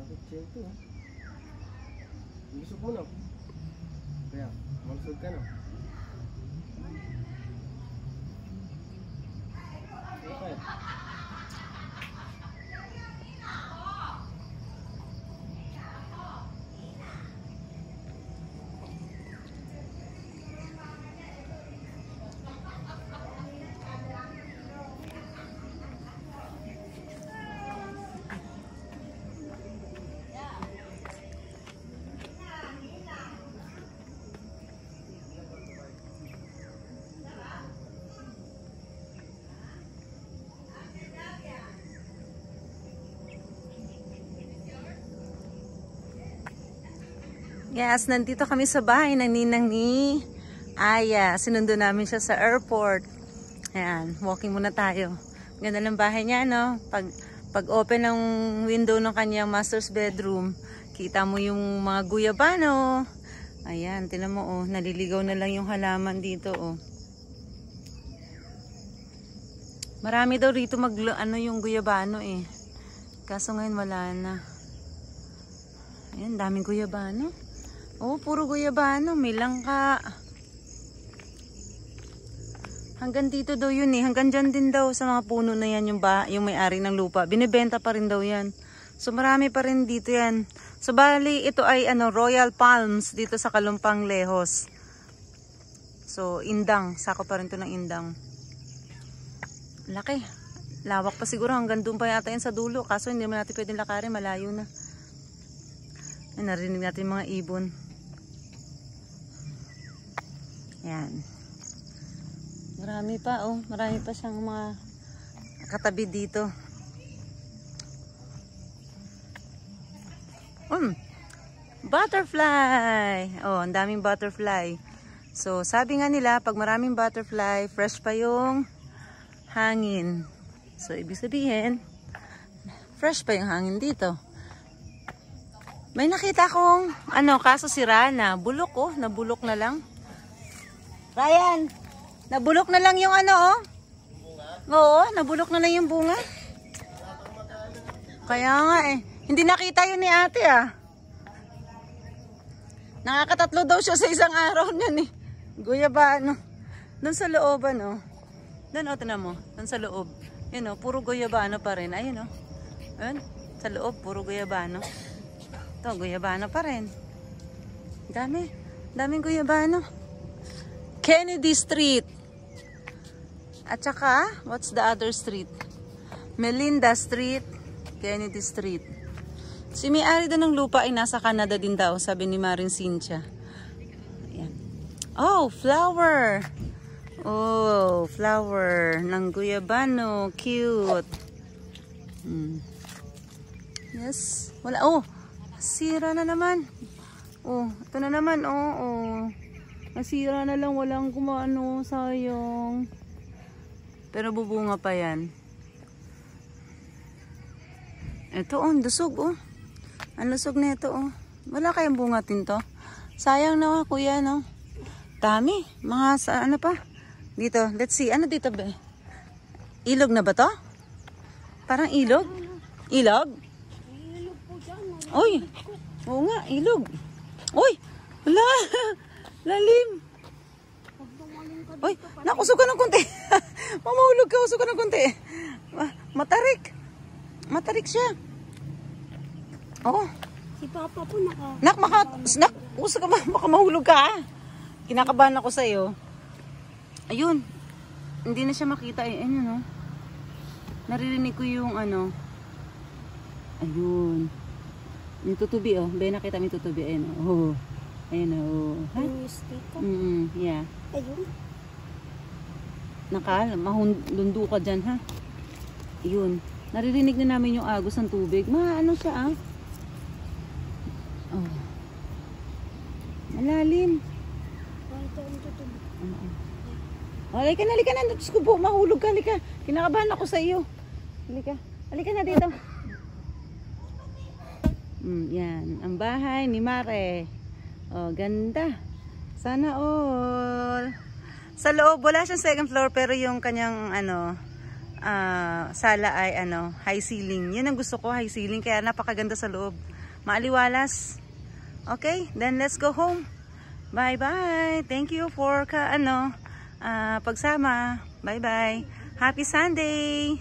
Kutsin ito. Gusto mo na. Kaya, malusog ka na. Okay. Yes, nandito kami sa bahay ng ninang ni Aya. Sinundo namin siya sa airport. Ayan, walking muna tayo. Ganda ng bahay niya, no? Pag open ng window ng kanyang master's bedroom, kita mo yung mga guyabano. Ayan, tinan mo, oh, naliligaw na lang yung halaman dito, oh. Marami daw rito yung guyabano, eh. Kaso ngayon wala na. Ayan, daming guyabano. Oh, puro guyabano, may langka. Hanggang dito daw yun, eh. Hanggang dyan din daw sa mga puno na yan yung may-ari ng lupa. Binibenta pa rin daw yan. So marami pa rin dito yan. So bali, ito ay Royal Palms dito sa Kalumpang Lehos. So Indang, sako pa rin to ng Indang. Laki. Lawak pa siguro, hanggang doon pa yata yan sa dulo. Kaso hindi naman natin pwedeng lakarin, malayo na. Ay, narinig natin mga ibon. Yan. Marami pa, oh. Marami pa siyang mga katabi dito. Butterfly! Oh, ang daming butterfly. So, sabi nga nila, pag maraming butterfly, fresh pa yung hangin. So, ibig sabihin, fresh pa yung hangin dito. May nakita kong, kaso sira na. Bulok, oh. Nabulok na lang. Ryan, nabulok na lang yung oh. Oo, nabulok na lang yung bunga. Kaya nga, eh. Hindi nakita yun ni ate, ah. Nakakatatlo daw siya sa isang araw niyan, eh. Guyabano. Doon sa looban, oh. Doon, tinan mo. Doon sa loob. Yun, oh. Puro guyabano pa rin. Ayun, oh. Ayun. Sa loob, puro guyabano. Ito, guyabano pa rin. Dami. Daming guyabano. Kennedy Street. At saka, what's the other street? Melinda Street, Kennedy Street. Si may-ari doon ng lupa ay nasa Canada din daw, sabi ni Maring Cynthia. Ayan. Oh, flower. Oh, flower ng guyabano. Cute. Yes. Wala. Oh, sira na naman. Oh, ito na naman. Oh. Nasira na lang. Walang kumano. Sayang. Pero bubunga pa yan. Ito, oh. Lusog, oh. Ang lusog na ito, oh. Wala kayang bungatin to. Sayang na, kuya, no? Dami. Mga sa ano pa. Dito. Let's see. Ano dito, be? Ilog na ba to? Parang ilog? Ilog? Uy. Oo nga, ilog. Uy. Wala. Lalim. Uy, nakusog ka ng konti. Mamahulog ka, usog ka ng konti. Matarik. Matarik siya. Oo. Si Papa po usog ka, baka mahulog ka. Kinakabahan ako sa'yo. Ayun. Hindi na siya makita eh. Ayun, no? Naririnig ko yung Ayun. Yung tutubi, oh. Be, nakita mo yung tutubi. Ayun, oh. Ayun, oh. Ha? Yeah. Ayun. Mahundundo ka dyan, ha? Ayun. Naririnig na namin yung agos ng tubig. Siya, ah? Oh. Malalim. Halika na. Diyos ko po, mahulog ka. Halika. Kinakabahan ako sa iyo. Halika na dito. Yan. Ang bahay ni Mare. Oh, ganda. Sana all. Sa loob, wala siyang second floor, pero yung kanyang, sala ay, high ceiling. Yun ang gusto ko, high ceiling. Kaya napakaganda sa loob. maaliwalas. Okay, then let's go home. Bye-bye. Thank you for pagsama. Bye-bye. Happy Sunday.